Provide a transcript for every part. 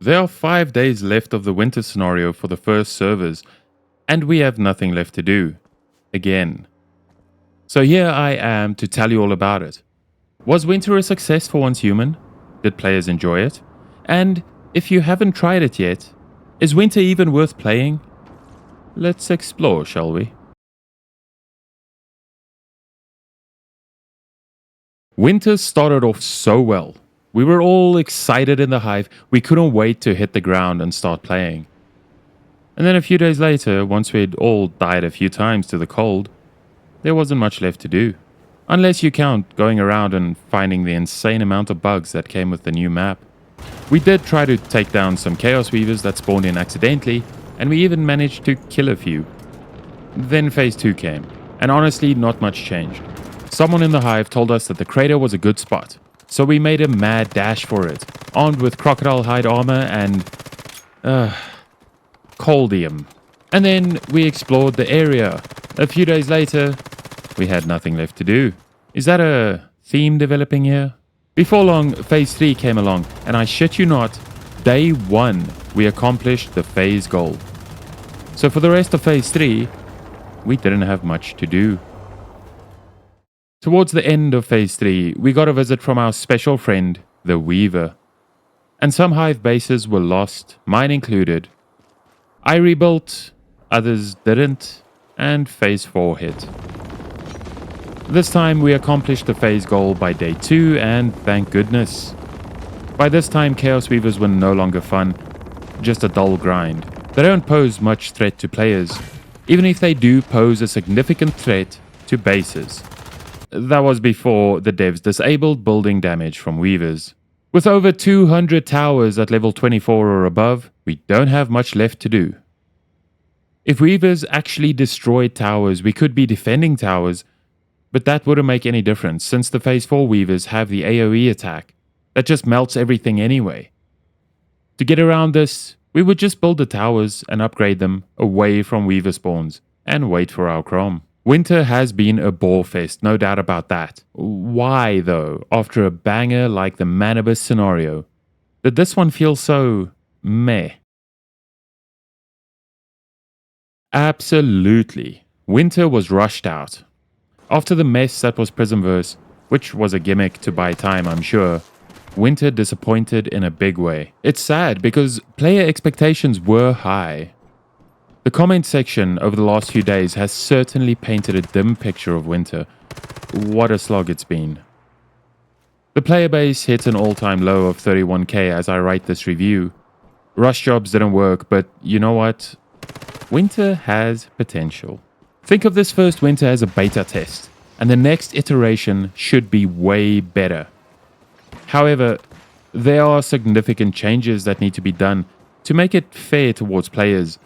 There are 5 days left of the winter scenario for the first servers, and we have nothing left to do. Again. So here I am to tell you all about it. Was winter a success for Once Human? Did players enjoy it? And if you haven't tried it yet, is winter even worth playing? Let's explore, shall we? Winter started off so well. We were all excited in the hive, we couldn't wait to hit the ground and start playing. And then a few days later, once we'd all died a few times to the cold, there wasn't much left to do. Unless you count going around and finding the insane amount of bugs that came with the new map. We did try to take down some Chaos Weavers that spawned in accidentally, and we even managed to kill a few. Then Phase 2 came, and honestly not much changed. Someone in the hive told us that the crater was a good spot, so we made a mad dash for it, armed with crocodile hide armor and coldium. And then we explored the area. A few days later, we had nothing left to do. Is that a theme developing here? Before long, Phase 3 came along, and I shit you not, day 1, we accomplished the phase goal. So for the rest of Phase 3, we didn't have much to do. Towards the end of Phase 3, we got a visit from our special friend, the Weaver. And some hive bases were lost, mine included. I rebuilt, others didn't, and Phase 4 hit. This time we accomplished the phase goal by day 2, and thank goodness. By this time Chaos Weavers were no longer fun, just a dull grind. They don't pose much threat to players, even if they do pose a significant threat to bases. That was before the devs disabled building damage from Weavers. With over 200 towers at level 24 or above, we don't have much left to do. If Weavers actually destroyed towers, we could be defending towers, but that wouldn't make any difference since the Phase 4 Weavers have the AoE attack that just melts everything anyway. To get around this, we would just build the towers and upgrade them away from Weaver spawns and wait for our Chrome. Winter has been a bore fest, no doubt about that. Why, though, after a banger like the Manibus scenario, did this one feel so meh? Absolutely. Winter was rushed out. After the mess that was Prismverse, which was a gimmick to buy time, I'm sure, Winter disappointed in a big way. It's sad because player expectations were high. The comment section over the last few days has certainly painted a dim picture of Winter. What a slog it's been. The player base hit an all-time low of 31k as I write this review. Rush jobs didn't work, but you know what? Winter has potential. Think of this first winter as a beta test, and the next iteration should be way better. However, there are significant changes that need to be done to make it fair towards players.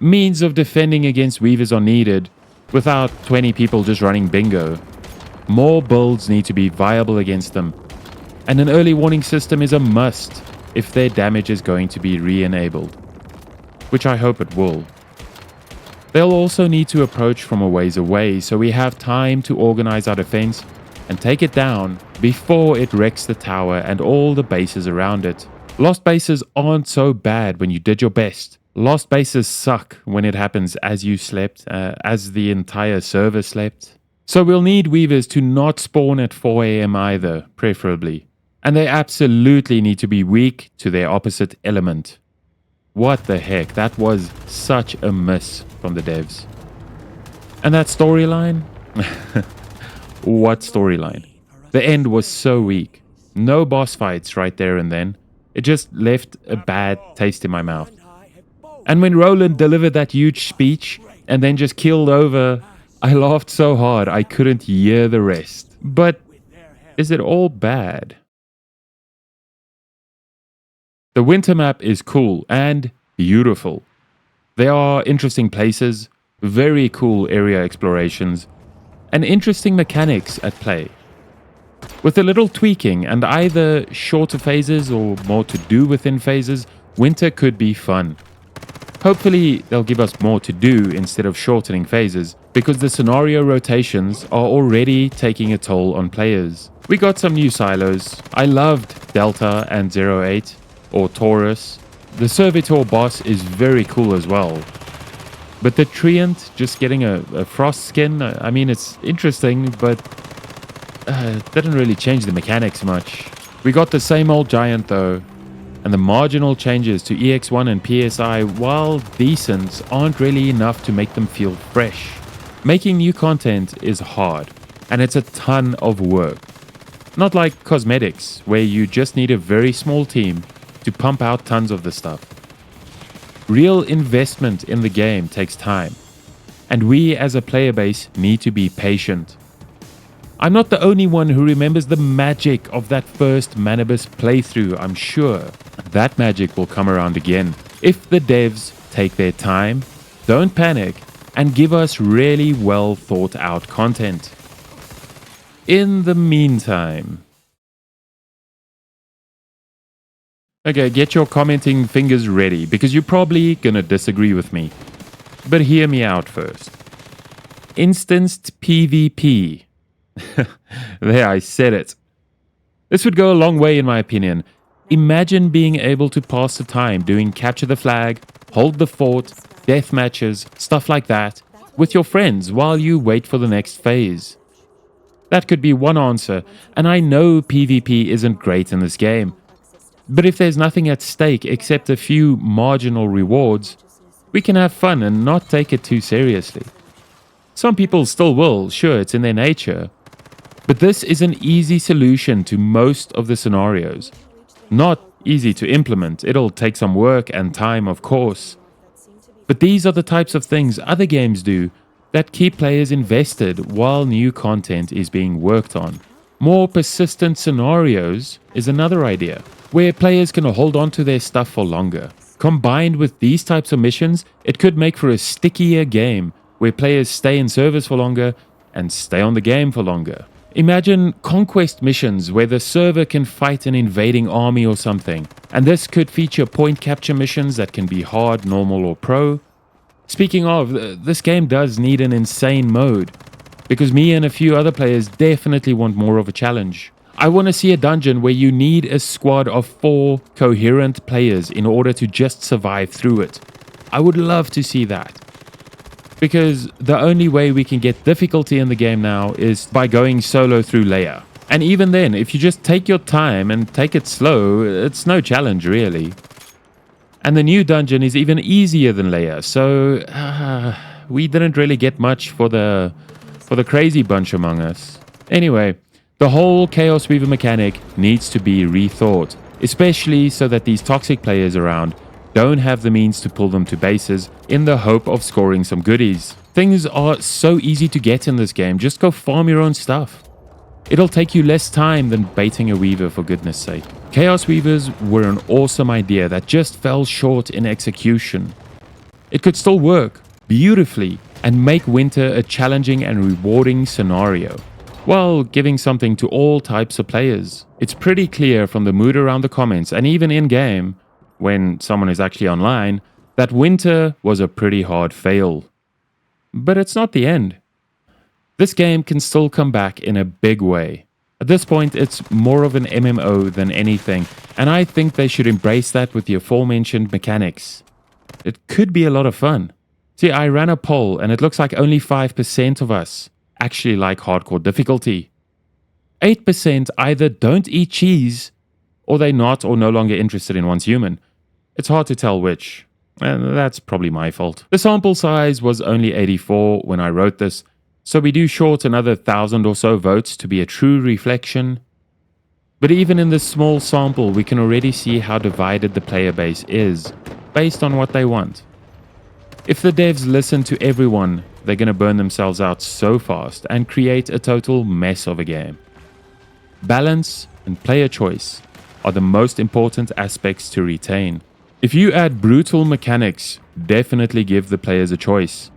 Means of defending against Weavers are needed, without 20 people just running bingo. More builds need to be viable against them, and an early warning system is a must if their damage is going to be re-enabled, which I hope it will. They'll also need to approach from a ways away, so we have time to organize our defense and take it down before it wrecks the tower and all the bases around it. Lost bases aren't so bad when you did your best. Lost bases suck when it happens as you slept, as the entire server slept. So we'll need Weavers to not spawn at 4 AM either, preferably. And they absolutely need to be weak to their opposite element. What the heck, that was such a miss from the devs. And that storyline? What storyline? The end was so weak. No boss fights right there and then. It just left a bad taste in my mouth. And when Roland delivered that huge speech and then just keeled over, I laughed so hard I couldn't hear the rest. But is it all bad? The winter map is cool and beautiful. There are interesting places, very cool area explorations, and interesting mechanics at play. With a little tweaking and either shorter phases or more to do within phases, winter could be fun. Hopefully they'll give us more to do instead of shortening phases, because the scenario rotations are already taking a toll on players. We got some new silos. I loved Delta and 08, or Taurus, The Servitor boss is very cool as well. But the Treant just getting a frost skin, I mean, it's interesting, but it didn't really change the mechanics much. We got the same old giant though, and the marginal changes to EX1 and PSI, while decent, aren't really enough to make them feel fresh. Making new content is hard, and it's a ton of work. Not like cosmetics, where you just need a very small team to pump out tons of the stuff. Real investment in the game takes time, and we as a player base need to be patient. I'm not the only one who remembers the magic of that first Manibus playthrough, I'm sure. That magic will come around again if the devs take their time, don't panic, and give us really well thought out content. In the meantime... Okay, get your commenting fingers ready, because you're probably gonna disagree with me. But hear me out first. Instanced PvP. There, I said it. This would go a long way in my opinion. Imagine being able to pass the time doing capture the flag, hold the fort, death matches, stuff like that, with your friends while you wait for the next phase. That could be one answer, and I know PvP isn't great in this game. But if there's nothing at stake except a few marginal rewards, we can have fun and not take it too seriously. Some people still will, sure, it's in their nature. But this is an easy solution to most of the scenarios. Not easy to implement, it'll take some work and time, of course. But these are the types of things other games do that keep players invested while new content is being worked on. More persistent scenarios is another idea, where players can hold on to their stuff for longer. Combined with these types of missions, it could make for a stickier game, where players stay in service for longer and stay on the game for longer. Imagine conquest missions where the server can fight an invading army or something, and this could feature point capture missions that can be hard, normal, or pro. Speaking of, this game does need an insane mode, because me and a few other players definitely want more of a challenge. I want to see a dungeon where you need a squad of 4 coherent players in order to just survive through it. I would love to see that. Because the only way we can get difficulty in the game now is by going solo through Leia. And even then, if you just take your time and take it slow, it's no challenge really. And the new dungeon is even easier than Leia, so we didn't really get much for the crazy bunch among us. Anyway, the whole Chaos Weaver mechanic needs to be rethought, especially so that these toxic players around don't have the means to pull them to bases in the hope of scoring some goodies. Things are so easy to get in this game, just go farm your own stuff. It'll take you less time than baiting a Weaver, for goodness sake. Chaos Weavers were an awesome idea that just fell short in execution. It could still work beautifully and make winter a challenging and rewarding scenario, while giving something to all types of players. It's pretty clear from the mood around the comments and even in-game, when someone is actually online, that winter was a pretty hard fail. But it's not the end. This game can still come back in a big way. At this point, it's more of an MMO than anything, and I think they should embrace that with the aforementioned mechanics. It could be a lot of fun. See, I ran a poll, and it looks like only 5% of us actually like hardcore difficulty. 8% either don't eat cheese, or they're not or no longer interested in Once Human. It's hard to tell which, and that's probably my fault. The sample size was only 84 when I wrote this, so we do short another 1,000 or so votes to be a true reflection. But even in this small sample, we can already see how divided the player base is, based on what they want. If the devs listen to everyone, they're gonna burn themselves out so fast and create a total mess of a game. Balance and player choice are the most important aspects to retain. If you add brutal mechanics, definitely give the players a choice,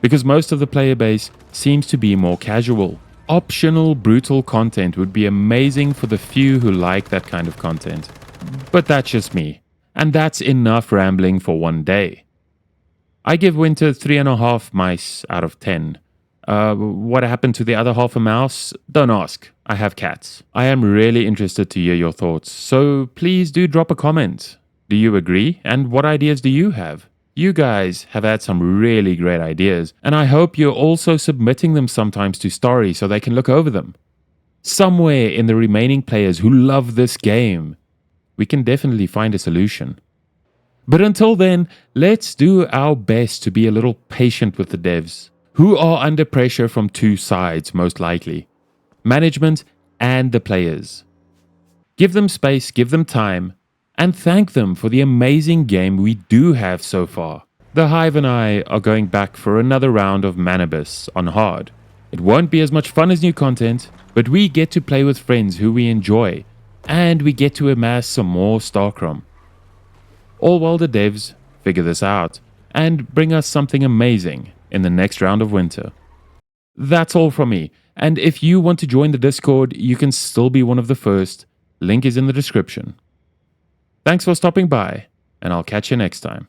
because most of the player base seems to be more casual. Optional brutal content would be amazing for the few who like that kind of content. But that's just me, and that's enough rambling for one day. I give Winter 3.5 mice out of 10. What happened to the other half a mouse? Don't ask. I have cats. I am really interested to hear your thoughts, so please do drop a comment. Do you agree? And what ideas do you have? You guys have had some really great ideas, and I hope you're also submitting them sometimes to Story so they can look over them. Somewhere in the remaining players who love this game, we can definitely find a solution. But until then, let's do our best to be a little patient with the devs, who are under pressure from two sides most likely: management and the players. Give them space, give them time, and thank them for the amazing game we do have so far. The Hive and I are going back for another round of Manibus on hard. It won't be as much fun as new content, but we get to play with friends who we enjoy, and we get to amass some more Starcrom. All while the devs figure this out and bring us something amazing in the next round of winter. That's all from me, and if you want to join the Discord, you can still be one of the first. Link is in the description. Thanks for stopping by, and I'll catch you next time.